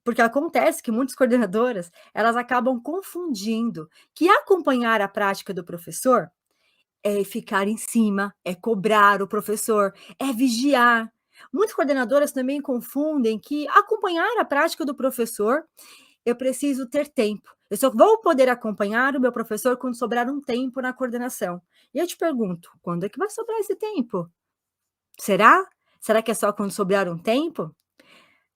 Porque acontece que muitas coordenadoras, elas acabam confundindo que acompanhar a prática do professor é ficar em cima, é cobrar o professor, é vigiar. Muitas coordenadoras também confundem que acompanhar a prática do professor, eu preciso ter tempo. Eu só vou poder acompanhar o meu professor quando sobrar um tempo na coordenação. E eu te pergunto, quando é que vai sobrar esse tempo? Será? Será que é só quando sobrar um tempo?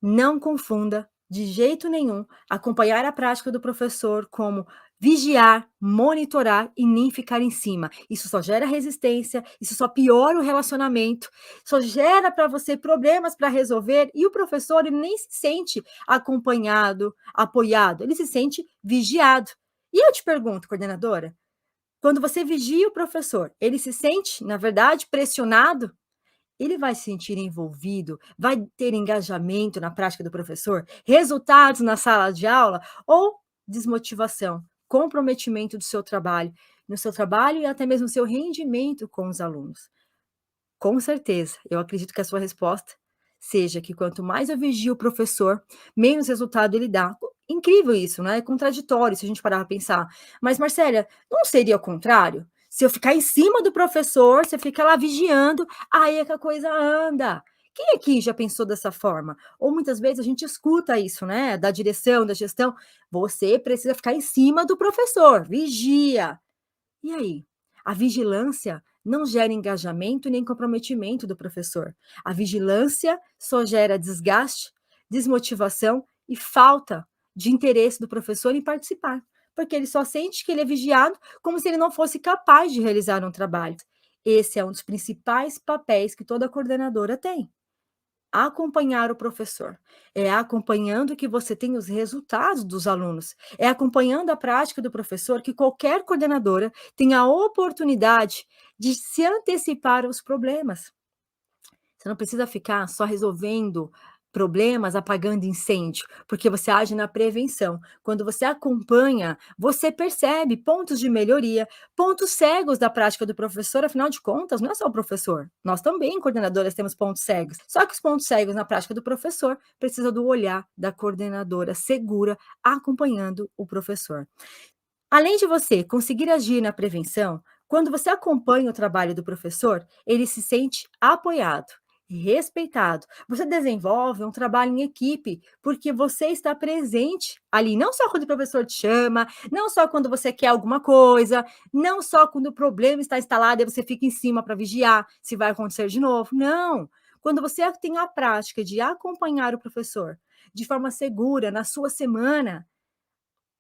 Não confunda, de jeito nenhum, acompanhar a prática do professor como vigiar, monitorar e nem ficar em cima. Isso só gera resistência, isso só piora o relacionamento, só gera para você problemas para resolver e o professor ele nem se sente acompanhado, apoiado, ele se sente vigiado. E eu te pergunto, coordenadora, quando você vigia o professor, ele se sente, na verdade, pressionado? Ele vai se sentir envolvido, vai ter engajamento na prática do professor, resultados na sala de aula ou desmotivação, comprometimento do seu trabalho, no seu trabalho e até mesmo no seu rendimento com os alunos? Com certeza, eu acredito que a sua resposta seja que quanto mais eu vigio o professor, menos resultado ele dá. Incrível isso, né? É contraditório se a gente parar para pensar. Mas, Marcélia, não seria o contrário? Se eu ficar em cima do professor, você fica lá vigiando, aí é que a coisa anda. Quem aqui já pensou dessa forma? Ou muitas vezes a gente escuta isso, né? Da direção, da gestão. Você precisa ficar em cima do professor, vigia. E aí? A vigilância não gera engajamento nem comprometimento do professor. A vigilância só gera desgaste, desmotivação e falta de interesse do professor em participar, porque ele só sente que ele é vigiado como se ele não fosse capaz de realizar um trabalho. Esse é um dos principais papéis que toda coordenadora tem. Acompanhar o professor, é acompanhando que você tem os resultados dos alunos, é acompanhando a prática do professor que qualquer coordenadora tem a oportunidade de se antecipar aos problemas. Você não precisa ficar só resolvendo problemas, apagando incêndio, porque você age na prevenção. Quando você acompanha, você percebe pontos de melhoria, pontos cegos da prática do professor, afinal de contas, não é só o professor. Nós também, coordenadoras, temos pontos cegos. Só que os pontos cegos na prática do professor precisam do olhar da coordenadora segura, acompanhando o professor. Além de você conseguir agir na prevenção, quando você acompanha o trabalho do professor, ele se sente apoiado e respeitado. Você desenvolve um trabalho em equipe, porque você está presente ali, não só quando o professor te chama, não só quando você quer alguma coisa, não só quando o problema está instalado e você fica em cima para vigiar se vai acontecer de novo. Não. Quando você tem a prática de acompanhar o professor de forma segura na sua semana,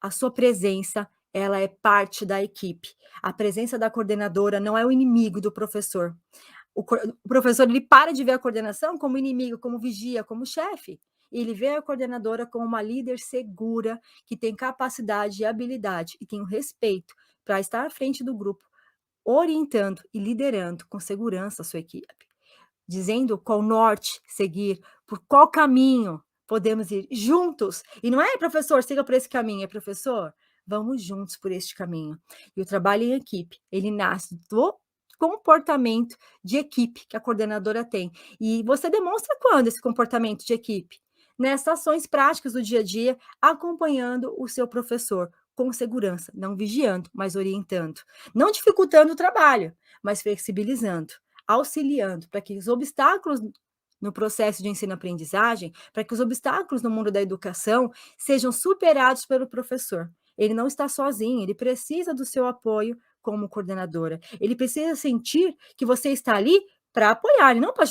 a sua presença, ela é parte da equipe. A presença da coordenadora não é o inimigo do professor. O professor ele para de ver a coordenação como inimigo, como vigia, como chefe. Ele vê a coordenadora como uma líder segura, que tem capacidade e habilidade e tem o respeito para estar à frente do grupo, orientando e liderando com segurança a sua equipe, dizendo qual norte seguir, por qual caminho podemos ir juntos. E não é, professor, siga por esse caminho, é professor, vamos juntos por este caminho. E o trabalho em equipe, ele nasce do comportamento de equipe que a coordenadora tem. E você demonstra quando esse comportamento de equipe? Nessas ações práticas do dia a dia, acompanhando o seu professor com segurança, não vigiando, mas orientando, não dificultando o trabalho, mas flexibilizando, auxiliando para que os obstáculos no processo de ensino-aprendizagem, para que os obstáculos no mundo da educação sejam superados pelo professor. Ele não está sozinho, ele precisa do seu apoio como coordenadora. Ele precisa sentir que você está ali para apoiar e não para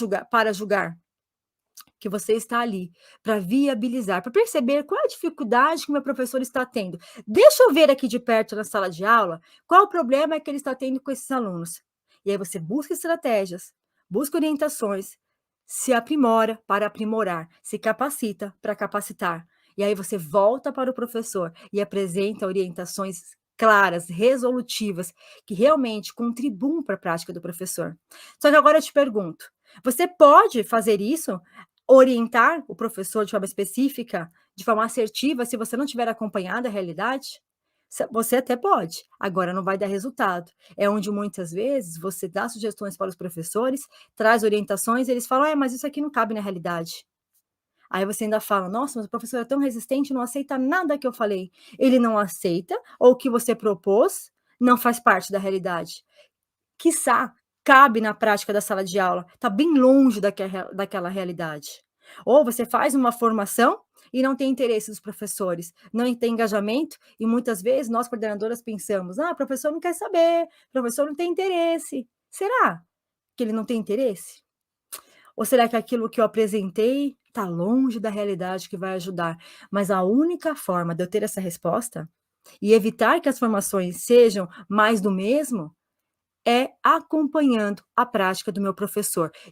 julgar. Que você está ali para viabilizar, para perceber qual é a dificuldade que o meu professor está tendo. Deixa eu ver aqui de perto na sala de aula qual o problema que ele está tendo com esses alunos. E aí você busca estratégias, busca orientações, se aprimora para aprimorar, se capacita para capacitar. E aí você volta para o professor e apresenta orientações claras, resolutivas, que realmente contribuam para a prática do professor. Só que agora eu te pergunto, você pode fazer isso, orientar o professor de forma específica, de forma assertiva, se você não tiver acompanhado a realidade? Você até pode, agora não vai dar resultado. É onde muitas vezes você dá sugestões para os professores, traz orientações, e eles falam: mas isso aqui não cabe na realidade. Aí você ainda fala: "Nossa, mas o professor é tão resistente, não aceita nada que eu falei". Ele não aceita, ou o que você propôs não faz parte da realidade. Quiçá, cabe na prática da sala de aula, está bem longe daquela realidade. Ou você faz uma formação e não tem interesse dos professores, não tem engajamento, e muitas vezes nós coordenadoras pensamos: "Ah, o professor não quer saber, o professor não tem interesse". Será que ele não tem interesse? Ou será que aquilo que eu apresentei está longe da realidade que vai ajudar? Mas a única forma de eu ter essa resposta, e evitar que as formações sejam mais do mesmo, é acompanhando a prática do meu professor.